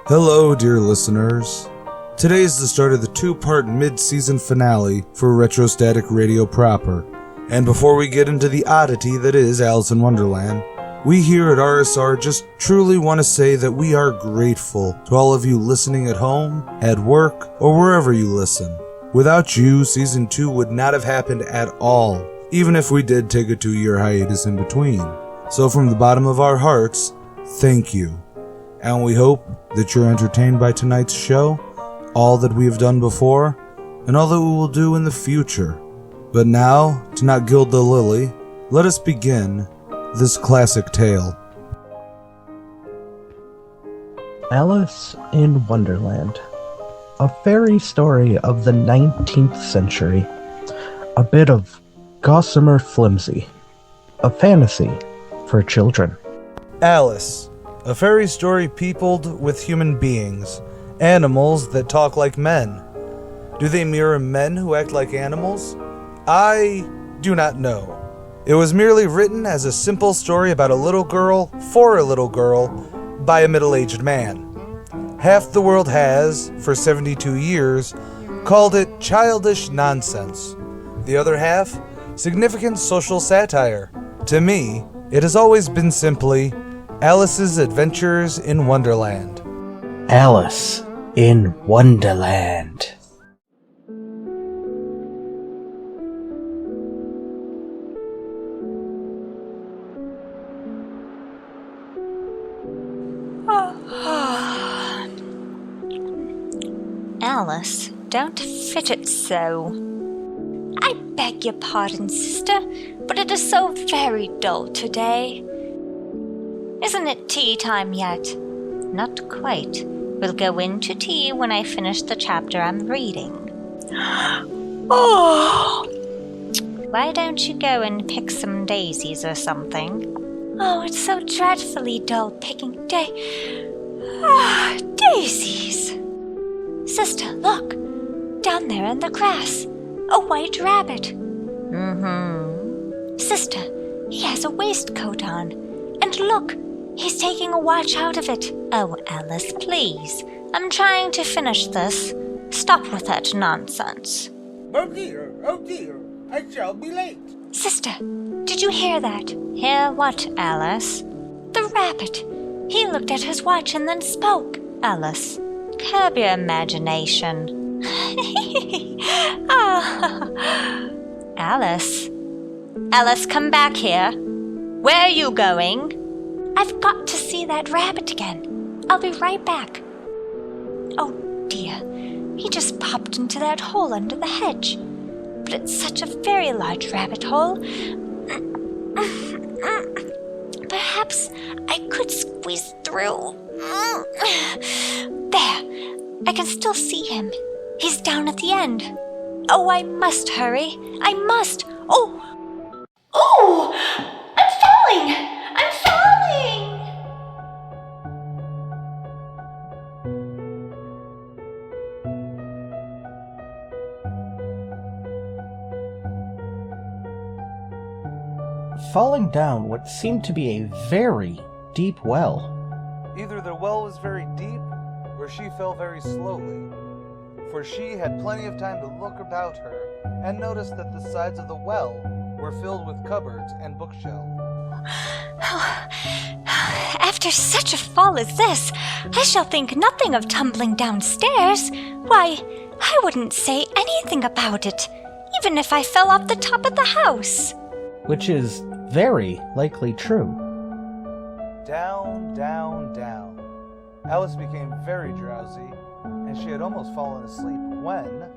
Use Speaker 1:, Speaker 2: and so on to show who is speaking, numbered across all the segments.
Speaker 1: Hello, dear listeners. Today is the start of the two-part mid-season finale for Retrostatic Radio proper. And before we get into the oddity that is Alice in Wonderland, we here at RSR just truly want to say that we are grateful to all of you listening at home, at work, or wherever you listen. Without you, Season 2 would not have happened at all, even if we did take a 2-year hiatus in between. So from the bottom of our hearts, thank you. And we hope that you're entertained by tonight's show, all that we have done before, and all that we will do in the future. But now, to not gild the lily, let us begin this classic tale.
Speaker 2: Alice in Wonderland. A fairy story of the 19th century. A bit of gossamer flimsy. A fantasy for children.
Speaker 1: Alice, a fairy story peopled with human beings, animals that talk like men. Do they mirror men who act like animals? I do not know. It was merely written as a simple story about a little girl for a little girl by a middle-aged man. Half the world has, for 72 years, called it childish nonsense. The other half, significant social satire. To me, it has always been simply Alice's Adventures in Wonderland.
Speaker 2: Alice in Wonderland.
Speaker 3: Alice, don't fidget so. I beg your pardon, sister, but it is so very dull today. Isn't it tea time yet? Not quite. We'll go into tea when I finish the chapter I'm reading. Oh! Why don't you go and pick some daisies or something? Oh, it's so dreadfully dull picking daisies. Sister, look! Down there in the grass. A white rabbit. Sister, he has a waistcoat on. And look, he's taking a watch out of it. Oh, Alice, please. I'm trying to finish this. Stop with that nonsense.
Speaker 4: Oh dear, I shall be late.
Speaker 3: Sister, did you hear that? Hear what, Alice? The rabbit. He looked at his watch and then spoke. Alice, curb your imagination. Alice, come back here. Where are you going? I've got to see that rabbit again. I'll be right back. Oh dear, he just popped into that hole under the hedge. But it's such a very large rabbit hole. Perhaps I could squeeze through. There, I can still see him. He's down at the end. Oh, I must hurry. I must. Oh! I'm falling! I'm falling!
Speaker 2: Falling down what seemed to be a very deep well.
Speaker 1: Either the well was very deep, or she fell very slowly, for she had plenty of time to look about her and notice that the sides of the well were filled with cupboards and bookshelves.
Speaker 3: After such a fall as this, I shall think nothing of tumbling downstairs. Why, I wouldn't say anything about it, even if I fell off the top of the house.
Speaker 2: Which is very likely true.
Speaker 1: Down, down, down. Alice became very drowsy, and she had almost fallen asleep when...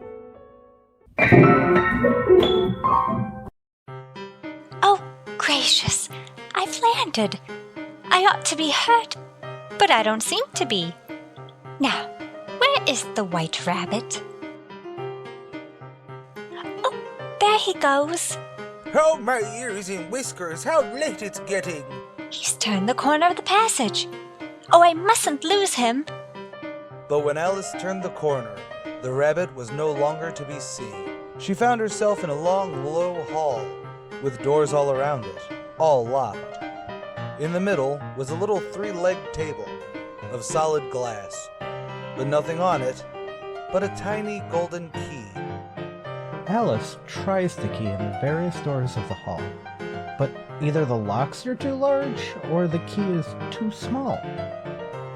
Speaker 3: Oh, gracious, I've landed. I ought to be hurt, but I don't seem to be. Now, where is the white rabbit? Oh, there he goes.
Speaker 4: Oh, my ears and whiskers, how late it's getting.
Speaker 3: He's turned the corner of the passage. Oh, I mustn't lose him.
Speaker 1: But when Alice turned the corner, the rabbit was no longer to be seen. She found herself in a long, low hall, with doors all around it, all locked. In the middle was a little 3-legged table of solid glass, but nothing on it but a tiny golden key.
Speaker 2: Alice tries the key in the various doors of the hall, but either the locks are too large or the key is too small.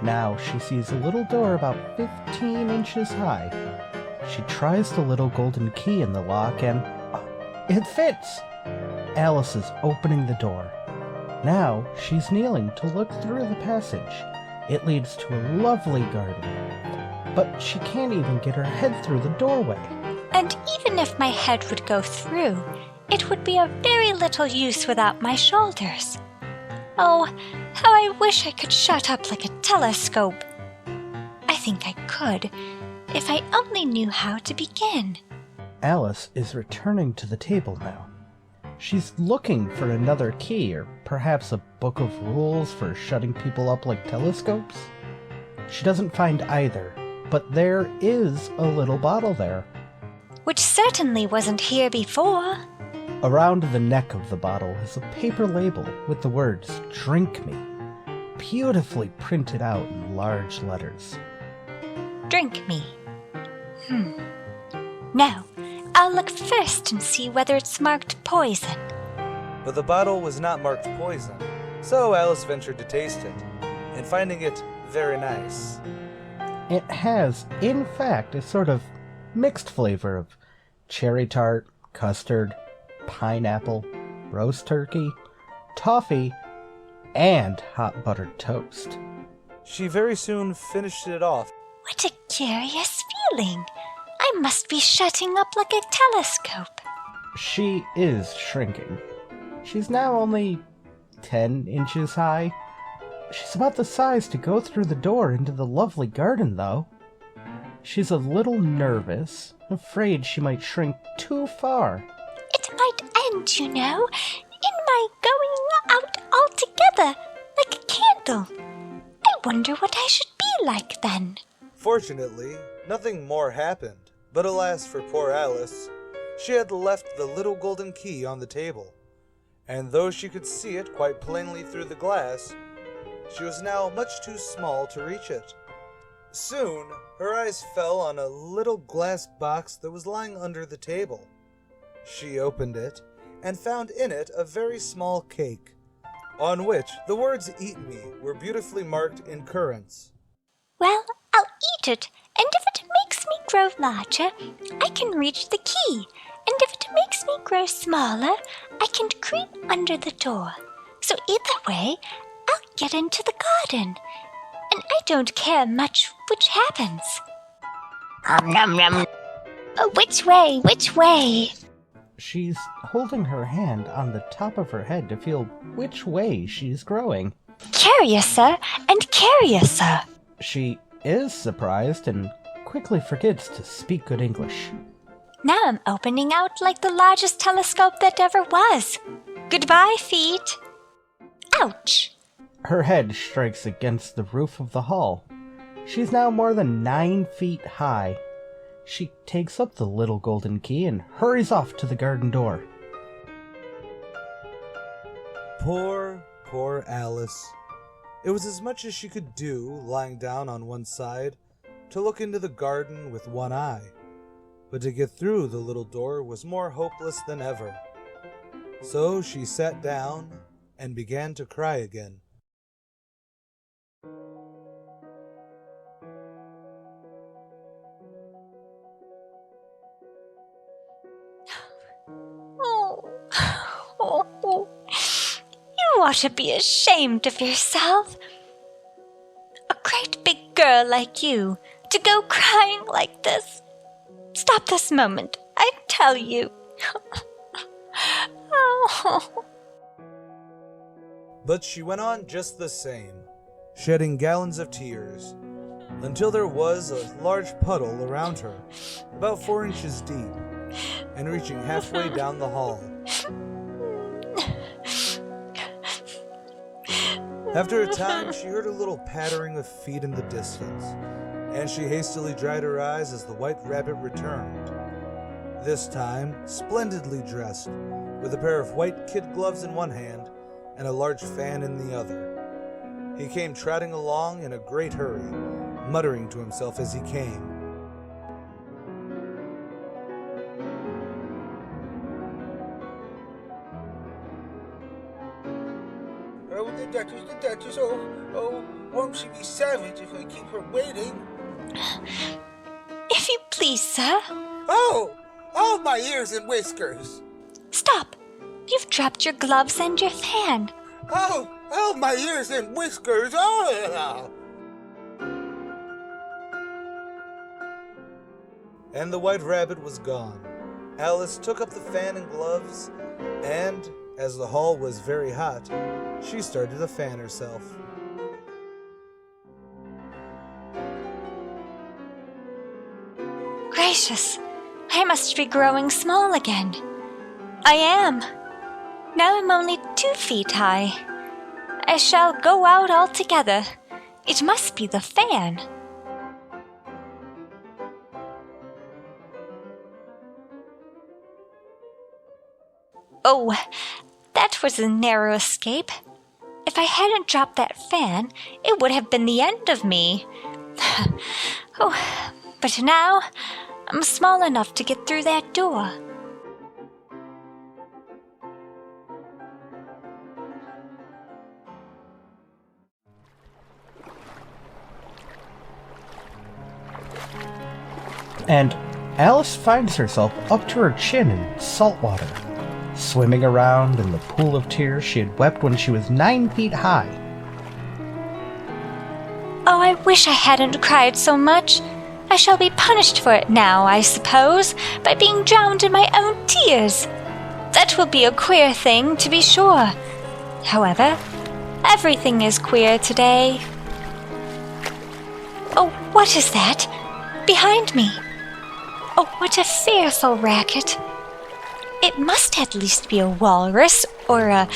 Speaker 2: Now she sees a little door about 15 inches high. She tries the little golden key in the lock and it fits! Alice is opening the door. Now she's kneeling to look through the passage. It leads to a lovely garden, but she can't even get her head through the doorway.
Speaker 3: And even if my head would go through, it would be of very little use without my shoulders. Oh, how I wish I could shut up like a telescope. I think I could, if I only knew how to begin.
Speaker 2: Alice is returning to the table now. She's looking for another key, or perhaps a book of rules for shutting people up like telescopes. She doesn't find either, but there is a little bottle there.
Speaker 3: Which certainly wasn't here before.
Speaker 2: Around the neck of the bottle is a paper label with the words, "Drink me," beautifully printed out in large letters.
Speaker 3: Drink me. Now, I'll look first and see whether it's marked poison.
Speaker 1: But the bottle was not marked poison, so Alice ventured to taste it, and finding it very nice.
Speaker 2: It has, in fact, a sort of mixed flavor of cherry tart, custard, pineapple, roast turkey, toffee, and hot buttered toast.
Speaker 1: She very soon finished it off.
Speaker 3: What a curious feeling. I must be shutting up like a telescope.
Speaker 2: She is shrinking. She's now only 10 inches high. She's about the size to go through the door into the lovely garden, though. She's a little nervous, afraid she might shrink too far.
Speaker 3: It might end, you know, in my going out altogether, like a candle. I wonder what I should be like then.
Speaker 1: Fortunately, nothing more happened, but alas for poor Alice, she had left the little golden key on the table, and though she could see it quite plainly through the glass, she was now much too small to reach it. Soon, her eyes fell on a little glass box that was lying under the table. She opened it and found in it a very small cake, on which the words "Eat me" were beautifully marked in currants.
Speaker 3: Well, I'll eat it, and if it makes me grow larger, I can reach the key, and if it makes me grow smaller, I can creep under the door. So either way, I'll get into the garden, and I don't care much which happens. Nom nom. Which way? Which way?
Speaker 2: She's holding her hand on the top of her head to feel which way she's growing.
Speaker 3: Curiouser and curiouser.
Speaker 2: She is surprised and quickly forgets to speak good English.
Speaker 3: Now I'm opening out like the largest telescope that ever was. Goodbye, feet. Ouch.
Speaker 2: Her head strikes against the roof of the hall. She's now more than 9 feet high. She takes up the little golden key and hurries off to the garden door.
Speaker 1: Poor Alice. It was as much as she could do, lying down on one side, to look into the garden with one eye. But to get through the little door was more hopeless than ever. So she sat down and began to cry again.
Speaker 3: Oh. You ought to be ashamed of yourself. A great big girl like you to go crying like this. Stop this moment, I tell you. Oh.
Speaker 1: But she went on just the same, shedding gallons of tears, until there was a large puddle around her, about 4 inches deep, and reaching halfway down the hall. After a time, she heard a little pattering of feet in the distance, and she hastily dried her eyes as the white rabbit returned. This time, splendidly dressed, with a pair of white kid gloves in one hand and a large fan in the other. He came trotting along in a great hurry, muttering to himself as he came.
Speaker 4: Oh, the Duchess, won't she be savage if I keep her waiting?
Speaker 3: If you please, sir.
Speaker 4: Oh, my ears and whiskers.
Speaker 3: Stop! You've dropped your gloves and your fan.
Speaker 4: Oh, my ears and whiskers. Oh.
Speaker 1: And the White Rabbit was gone. Alice took up the fan and gloves, and, as the hall was very hot, she started to fan herself.
Speaker 3: Gracious, I must be growing small again. I am. Now I'm only 2 feet high. I shall go out altogether. It must be the fan. Oh, that was a narrow escape. If I hadn't dropped that fan, it would have been the end of me. Oh, but now I'm small enough to get through that door.
Speaker 2: And Alice finds herself up to her chin in salt water, swimming around in the pool of tears she had wept when she was 9 feet high.
Speaker 3: Oh, I wish I hadn't cried so much. I shall be punished for it now, I suppose, by being drowned in my own tears. That will be a queer thing, to be sure. However, everything is queer today. Oh, what is that? Behind me. Oh, what a fearful racket. It must at least be a walrus or a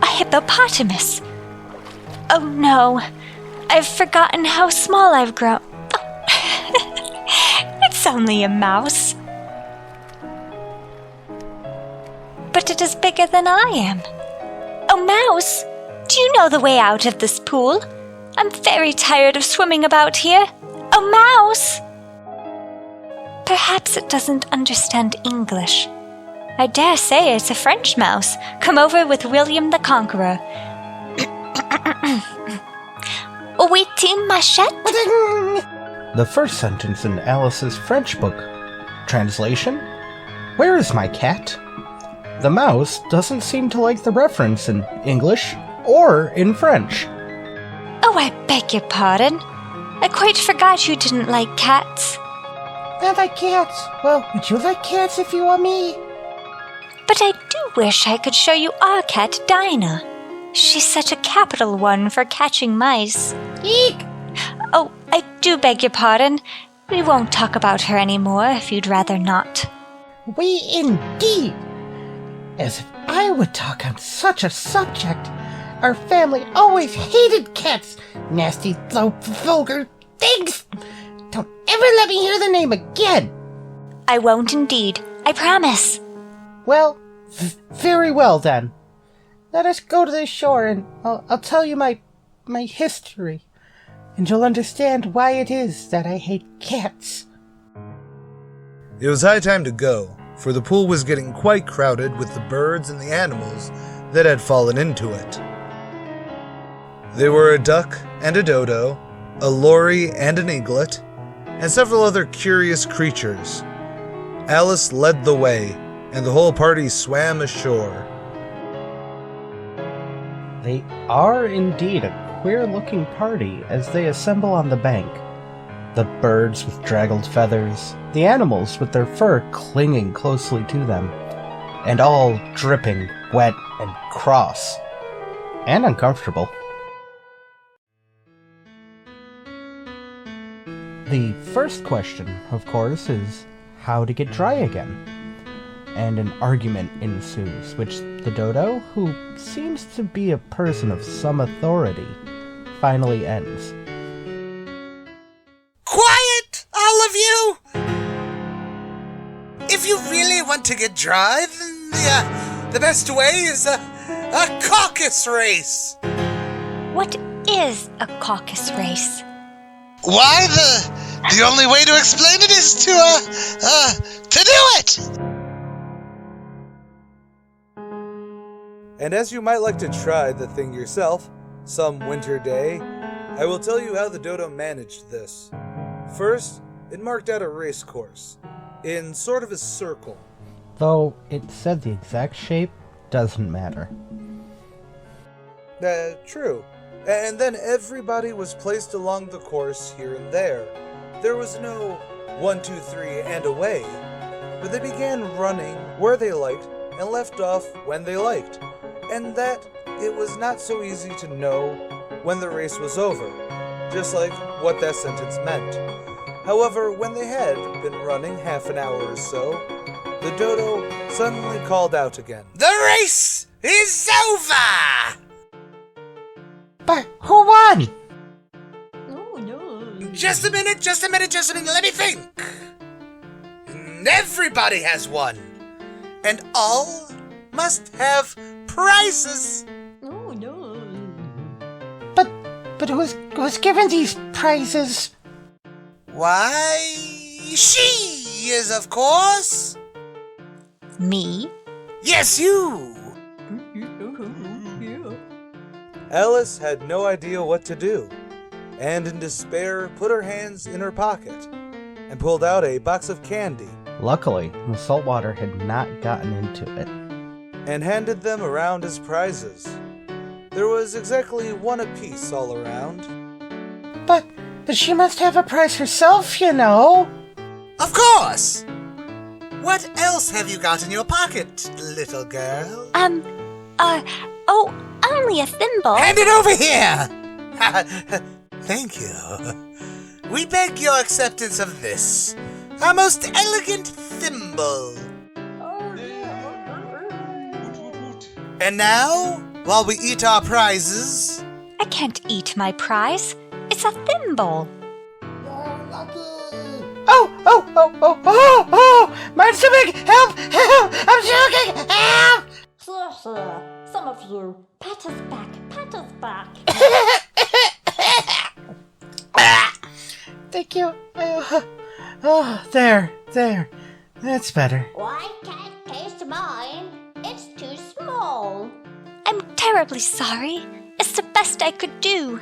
Speaker 3: hippopotamus. Oh no, I've forgotten how small I've grown. It's only a mouse. But it is bigger than I am. Oh, mouse, do you know the way out of this pool? I'm very tired of swimming about here. Oh, mouse! Perhaps it doesn't understand English. I dare say it's a French mouse, come over with William the Conqueror. Oui, machette?
Speaker 2: The first sentence in Alice's French book. Translation? Where is my cat? The mouse doesn't seem to like the reference in English or in French.
Speaker 3: Oh, I beg your pardon. I quite forgot you didn't like cats.
Speaker 5: I like cats. Well, would you like cats if you were me?
Speaker 3: But I do wish I could show you our cat, Dinah. She's such a capital one for catching mice.
Speaker 5: Eek!
Speaker 3: Oh, I do beg your pardon. We won't talk about her anymore if you'd rather not.
Speaker 5: We indeed. As if I would talk on such a subject. Our family always hated cats. Nasty, low, vulgar things. Don't ever let me hear the name again.
Speaker 3: I won't indeed. I promise.
Speaker 5: Well, very well then. Let us go to the shore and I'll tell you my history. And you'll understand why it is that I hate cats.
Speaker 1: It was high time to go, for the pool was getting quite crowded with the birds and the animals that had fallen into it. There were a duck and a dodo, a lory and an eaglet, and several other curious creatures. Alice led the way, and the whole party swam ashore.
Speaker 2: They are indeed a queer-looking party as they assemble on the bank. The birds with draggled feathers, the animals with their fur clinging closely to them, and all dripping, wet, and cross, and uncomfortable. The first question, of course, is how to get dry again. And an argument ensues, which the dodo, who seems to be a person of some authority, finally ends.
Speaker 4: Quiet, all of you! If you really want to get dry, then the best way is a caucus race.
Speaker 3: What is a caucus race?
Speaker 6: Why, the only way to explain it is to do it!
Speaker 1: And as you might like to try the thing yourself, some winter day, I will tell you how the dodo managed this. First, it marked out a race course, in sort of a circle.
Speaker 2: Though it said the exact shape doesn't matter.
Speaker 1: True. And then everybody was placed along the course here and there. There was no 1, 2, 3, and away, but they began running where they liked and left off when they liked, and that it was not so easy to know when the race was over, just like what that sentence meant. However, when they had been running half an hour or so, the dodo suddenly called out again.
Speaker 4: The race is over!
Speaker 5: But who won?
Speaker 3: Oh, no.
Speaker 4: Just a minute, let me think. Everybody has won. And all must have prizes.
Speaker 3: Oh, no.
Speaker 5: But who's given these prizes?
Speaker 4: Why, she is, of course.
Speaker 3: Me?
Speaker 4: Yes, you.
Speaker 1: Alice had no idea what to do, and in despair put her hands in her pocket and pulled out a box of candy
Speaker 2: Luckily, the salt water had not gotten into it.
Speaker 1: and handed them around as prizes. There was exactly one apiece all around.
Speaker 5: But she must have a prize herself, you know.
Speaker 4: Of course. What else have you got in your pocket, little girl?
Speaker 3: Only a thimble.
Speaker 4: Hand it over here! Thank you. We beg your acceptance of this, our most elegant thimble. And now, while we eat our prizes...
Speaker 3: I can't eat my prize. It's a thimble.
Speaker 5: Oh! My stomach! Help! I'm choking! Help!
Speaker 3: Some of you. Pat us back.
Speaker 5: Thank you. There. That's better.
Speaker 3: I can't taste mine. It's too small. I'm terribly sorry. It's the best I could do.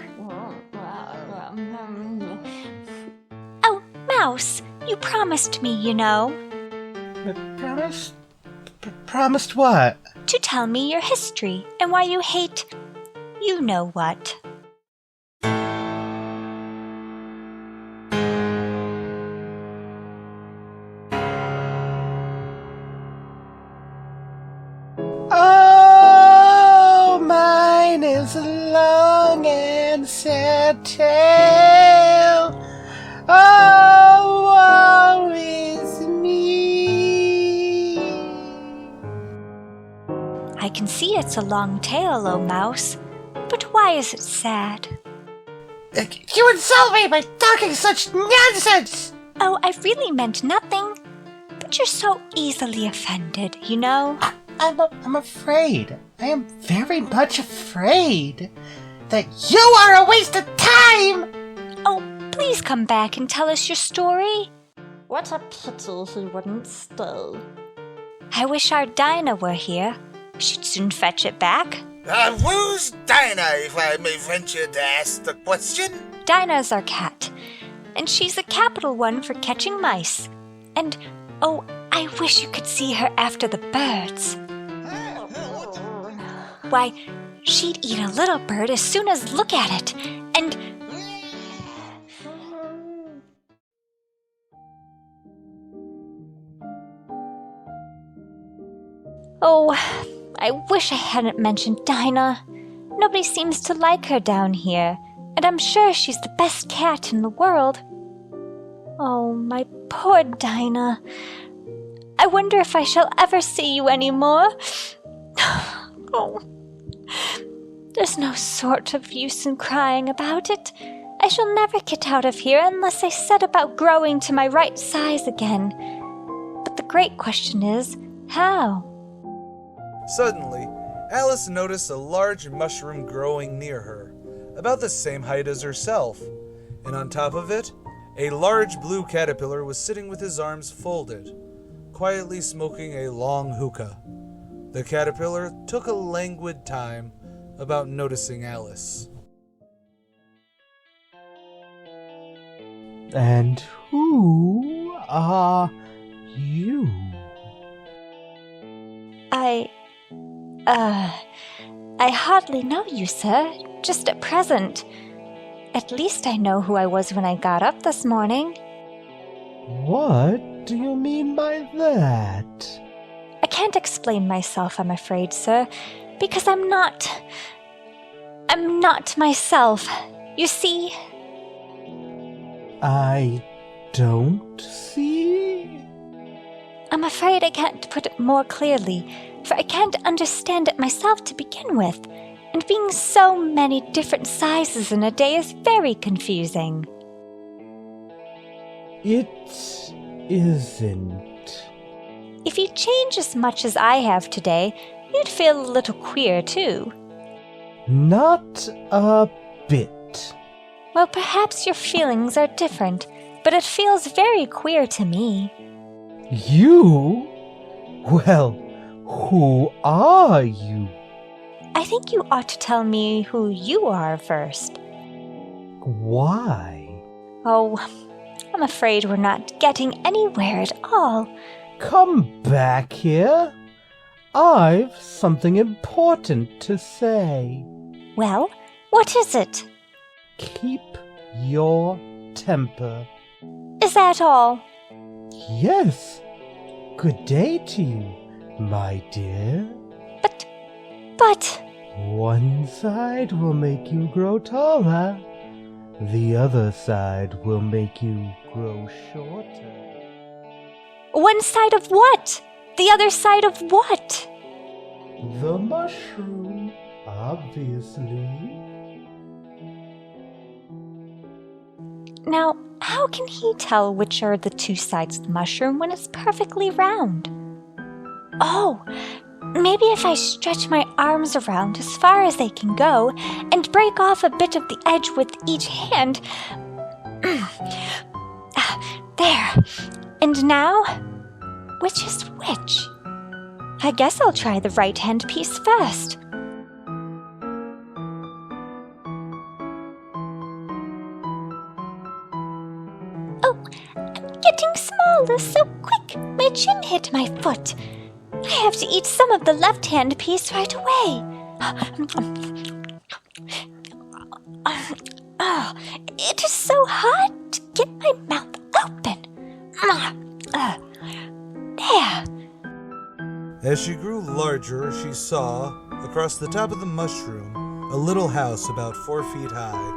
Speaker 3: Oh, Mouse, you promised me, you know.
Speaker 5: Promised? Promised what?
Speaker 3: To tell me your history and why you hate you know what.
Speaker 5: Oh, mine is a long and sad tale. Oh, woe is me.
Speaker 3: I can see it's a long tale, oh Mouse, but why is it sad?
Speaker 5: You insult me by talking such nonsense!
Speaker 3: Oh, I really meant nothing. But you're so easily offended, you know?
Speaker 5: I'm afraid. I am very much afraid that you are a waste of time!
Speaker 3: Oh, please come back and tell us your story. What a pity he wouldn't stay. I wish our Dinah were here. She'd soon fetch it back.
Speaker 4: Who's Dinah, if I may venture to ask the question?
Speaker 3: Dinah's our cat, and she's a capital one for catching mice. And, oh, I wish you could see her after the birds. Why, she'd eat a little bird as soon as look at it, and... Oh, I wish I hadn't mentioned Dinah. Nobody seems to like her down here, and I'm sure she's the best cat in the world. Oh, my poor Dinah. I wonder if I shall ever see you anymore. Oh, there's no sort of use in crying about it. I shall never get out of here unless I set about growing to my right size again. But the great question is, how?
Speaker 1: Suddenly, Alice noticed a large mushroom growing near her, about the same height as herself, and on top of it, a large blue caterpillar was sitting with his arms folded, quietly smoking a long hookah. The caterpillar took a languid time about noticing Alice.
Speaker 2: And who are you?
Speaker 3: I hardly know you, sir, just at present. At least I know who I was when I got up this morning.
Speaker 2: What do you mean by that?
Speaker 3: I can't explain myself, I'm afraid, sir, because I'm not myself. You see?
Speaker 2: I don't see.
Speaker 3: I'm afraid I can't put it more clearly, for I can't understand it myself to begin with, and being so many different sizes in a day is very confusing.
Speaker 2: It isn't.
Speaker 3: If you change as much as I have today, you'd feel a little queer, too.
Speaker 2: Not a bit.
Speaker 3: Well, perhaps your feelings are different, but it feels very queer to me.
Speaker 2: You? Well, who are you?
Speaker 3: I think you ought to tell me who you are first.
Speaker 2: Why?
Speaker 3: Oh, I'm afraid we're not getting anywhere at all.
Speaker 2: Come back here. I've something important to say.
Speaker 3: Well, what is it?
Speaker 2: Keep your temper.
Speaker 3: Is that all?
Speaker 2: Yes. Good day to you, my dear.
Speaker 3: But...
Speaker 2: One side will make you grow taller. The other side will make you grow shorter.
Speaker 3: One side of what? The other side of what?
Speaker 2: The mushroom, obviously.
Speaker 3: Now, how can he tell which are the two sides of the mushroom when it's perfectly round? Oh, maybe if I stretch my arms around as far as they can go and break off a bit of the edge with each hand. There. And now, which is which? I guess I'll try the right-hand piece first. Oh, I'm getting smaller so quick. My chin hit my foot. I have to eat some of the left-hand piece right away. Oh, it is so hard to get my mouth open. There.
Speaker 1: As she grew larger, she saw, across the top of the mushroom, a little house about 4 feet high.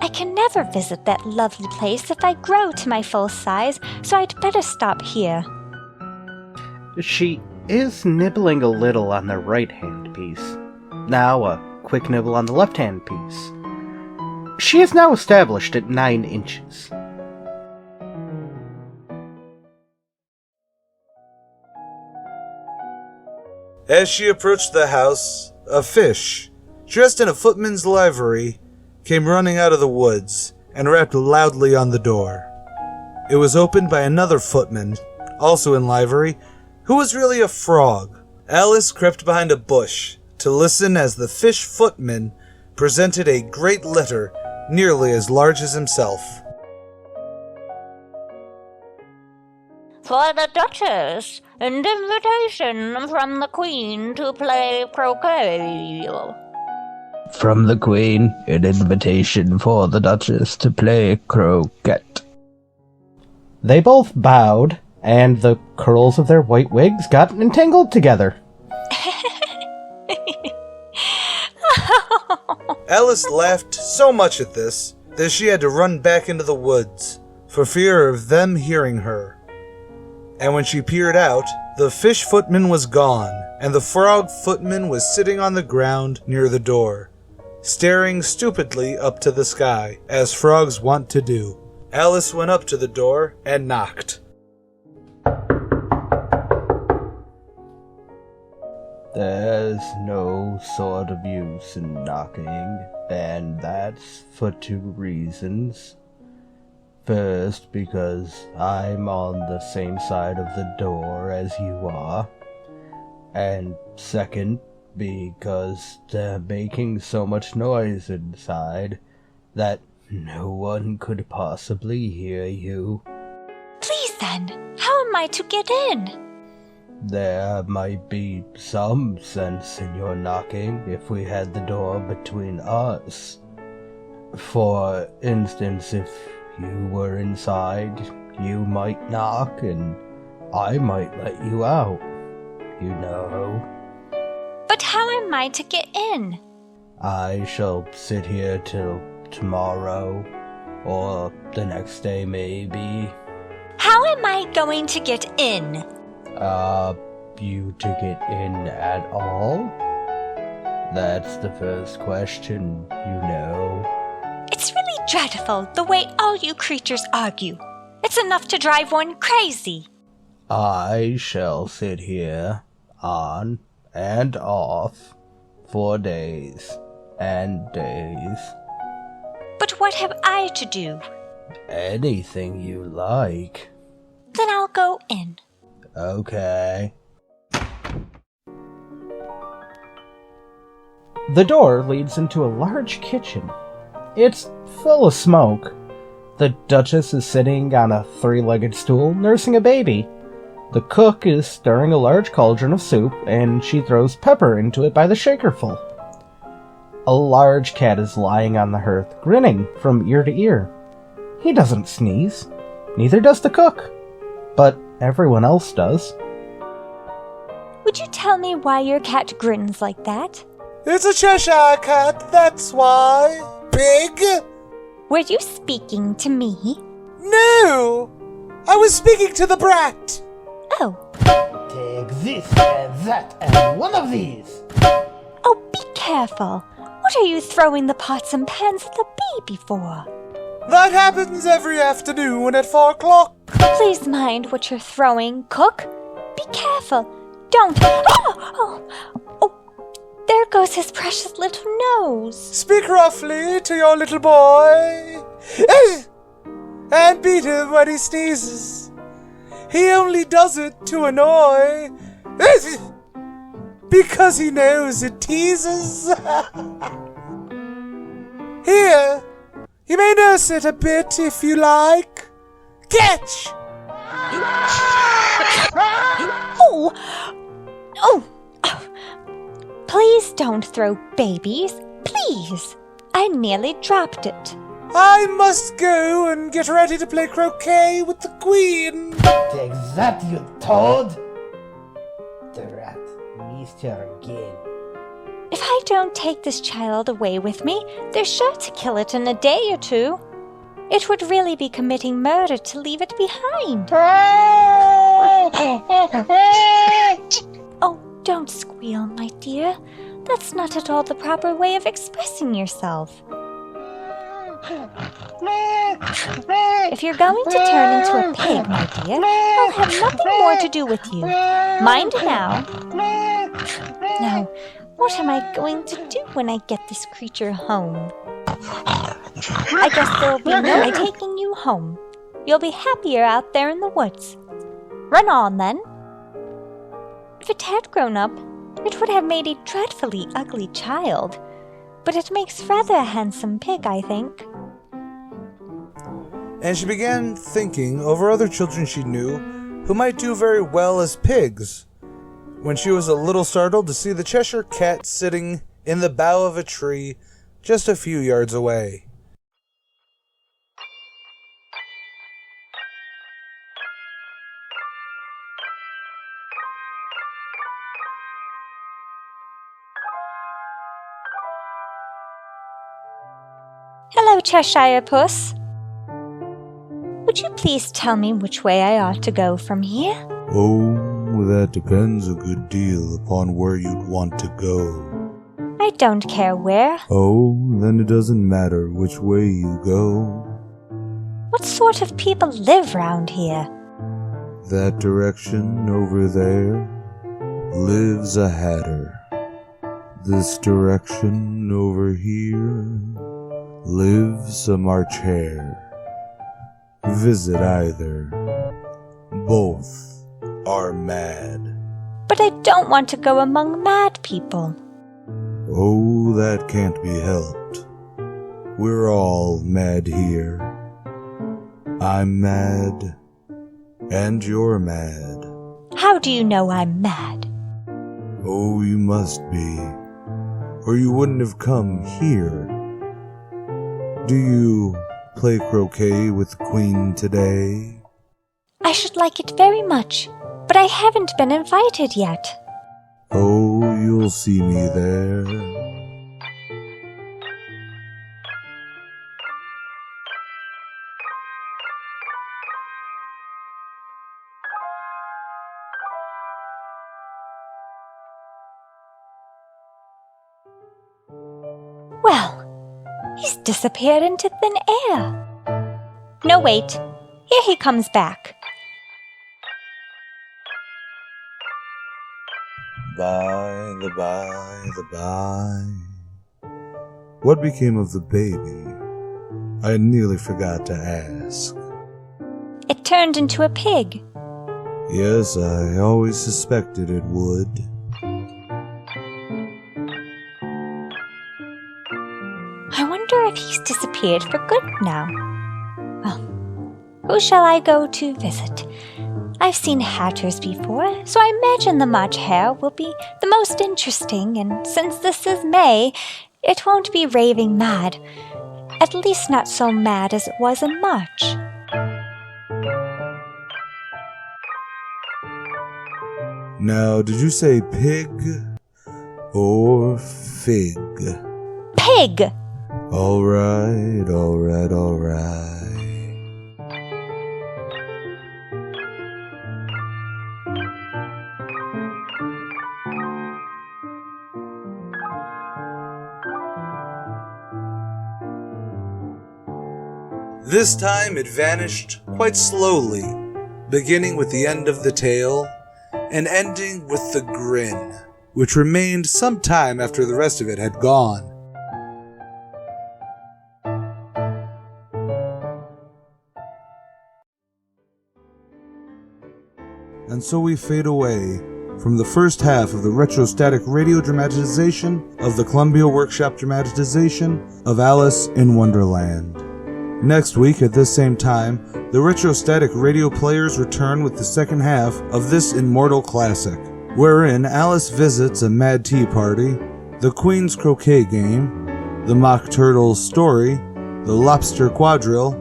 Speaker 3: I can never visit that lovely place if I grow to my full size, so I'd better stop here.
Speaker 2: She is nibbling a little on the right-hand piece. Now a quick nibble on the left-hand piece. She is now established at 9 inches.
Speaker 1: As she approached the house, a fish, dressed in a footman's livery, came running out of the woods and rapped loudly on the door. It was opened by another footman, also in livery, who was really a frog. Alice crept behind a bush to listen as the fish footman presented a great letter nearly as large as himself.
Speaker 3: For the Duchess, an invitation from the Queen to play croquet.
Speaker 7: From the Queen, an invitation for the Duchess to play croquet.
Speaker 2: They both bowed, and the curls of their white wigs got entangled together.
Speaker 1: Alice laughed so much at this that she had to run back into the woods for fear of them hearing her. And when she peered out, the fish footman was gone, and the frog footman was sitting on the ground near the door, staring stupidly up to the sky, as frogs want to do. Alice went up to the door and knocked.
Speaker 2: There's no
Speaker 7: no sort of use in knocking, and that's for 2 reasons. First, because I'm on the same side of the door as you are, and second, because they're making so much noise inside that no one could possibly hear you.
Speaker 3: Please then, how am I to get in?
Speaker 7: There might be some sense in your knocking if we had the door between us. For instance, if you were inside, you might knock and I might let you out, you know.
Speaker 3: But how am I to get in?
Speaker 7: I shall sit here till tomorrow, or the next day maybe.
Speaker 3: How am I going to get in?
Speaker 7: You to get in at all? That's the first question, you know.
Speaker 3: It's really dreadful the way all you creatures argue. It's enough to drive one crazy.
Speaker 7: I shall sit here, on and off, for days and days.
Speaker 3: But what have I to do?
Speaker 7: Anything you like.
Speaker 3: Then I'll go in.
Speaker 7: Okay.
Speaker 2: The door leads into a large kitchen. It's full of smoke. The Duchess is sitting on a 3-legged stool, nursing a baby. The cook is stirring a large cauldron of soup, and she throws pepper into it by the shakerful. A large cat is lying on the hearth, grinning from ear to ear. He doesn't sneeze. Neither does the cook. But everyone else does.
Speaker 3: Would you tell me why your cat grins like that?
Speaker 4: It's a Cheshire cat, that's why. Pig?
Speaker 3: Were you speaking to me?
Speaker 4: No! I was speaking to the brat.
Speaker 3: Oh.
Speaker 5: Take this and that and one of these.
Speaker 3: Oh, be careful. What are you throwing the pots and pans at the baby for?
Speaker 4: That happens every afternoon at 4 o'clock.
Speaker 3: Please mind what you're throwing, cook. Be careful. Don't. Oh! There goes his precious little nose.
Speaker 4: Speak roughly to your little boy. And beat him when he sneezes. He only does it to annoy. Because he knows it teases. Here, you may nurse it a bit if you like. Catch!
Speaker 3: Oh! Please don't throw babies. Please. I nearly dropped it.
Speaker 4: I must go and get ready to play croquet with the Queen.
Speaker 5: Take that, you toad. The rat missed her again.
Speaker 3: If I don't take this child away with me, they're sure to kill it in a day or 2. It would really be committing murder to leave it behind. Oh, don't squeal, my dear. That's not at all the proper way of expressing yourself. If you're going to turn into a pig, my dear, I'll have nothing more to do with you. Mind now. Now, what am I going to do when I get this creature home? I guess there'll be no taking you home. You'll be happier out there in the woods. Run on, then. If it had grown up, it would have made a dreadfully ugly child. But it makes rather a handsome pig, I think.
Speaker 1: And she began thinking over other children she knew who might do very well as pigs, when she was a little startled to see the Cheshire Cat sitting in the bough of a tree just a few yards away.
Speaker 3: Hello, Cheshire Puss. Would you please tell me which way I ought to go from here?
Speaker 1: Oh, that depends a good deal upon where you'd want to go.
Speaker 3: I don't care where.
Speaker 1: Oh, then it doesn't matter which way you go.
Speaker 3: What sort of people live round here?
Speaker 1: That direction over there lives a hatter. this direction over here lives a March Hare. Visit either. Both are mad.
Speaker 3: But I don't want to go among mad people.
Speaker 1: Oh, that can't be helped. We're all mad here. I'm mad, and you're mad.
Speaker 3: How do you know I'm mad?
Speaker 1: Oh, you must be, or you wouldn't have come here. Do you play croquet with the Queen today?
Speaker 3: I should like it very much, but I haven't been invited yet.
Speaker 1: Oh, you'll see me there.
Speaker 3: Well, he's disappeared into thin air. No, wait. Here he comes back.
Speaker 1: By the by. What became of the baby? I nearly forgot to ask.
Speaker 3: It turned into a pig.
Speaker 1: Yes, I always suspected it would.
Speaker 3: I wonder if he's disappeared for good now. Well, who shall I go to visit? I've seen hatters before, so I imagine the March Hare will be the most interesting, and since this is May, it won't be raving mad. At least not so mad as it was in March.
Speaker 1: Now, did you say pig or fig?
Speaker 3: Pig!
Speaker 1: All right. This time it vanished quite slowly, beginning with the end of the tail and ending with the grin, which remained some time after the rest of it had gone. And so we fade away from the first half of the retrostatic radio dramatization of the Columbia Workshop dramatization of Alice in Wonderland. Next week at this same time, the retrostatic radio players return with the second half of this immortal classic, wherein Alice visits a mad tea party, the Queen's croquet game, the Mock Turtle's story, the Lobster Quadrille,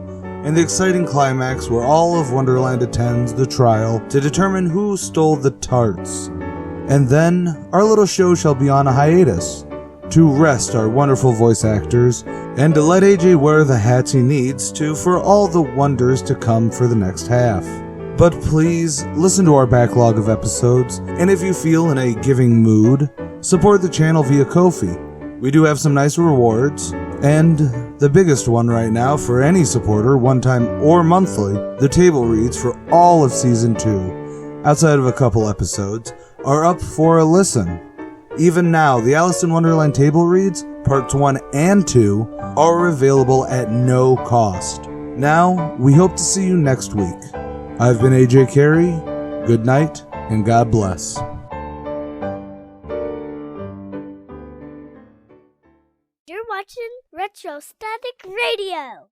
Speaker 1: and the exciting climax where all of Wonderland attends the trial to determine who stole the tarts. And then, our little show shall be on a hiatus, to rest our wonderful voice actors, and to let AJ wear the hats he needs to for all the wonders to come for the next half. But please, listen to our backlog of episodes, and if you feel in a giving mood, support the channel via Ko-fi. We do have some nice rewards, and the biggest one right now for any supporter, one time or monthly, the table reads for all of Season 2, outside of a couple episodes, are up for a listen. Even now, the Alice in Wonderland table reads, Parts 1 and 2, are available at no cost. Now, we hope to see you next week. I've been AJ Carey, good night, and God bless.
Speaker 8: You're watching Retrostatic Radio.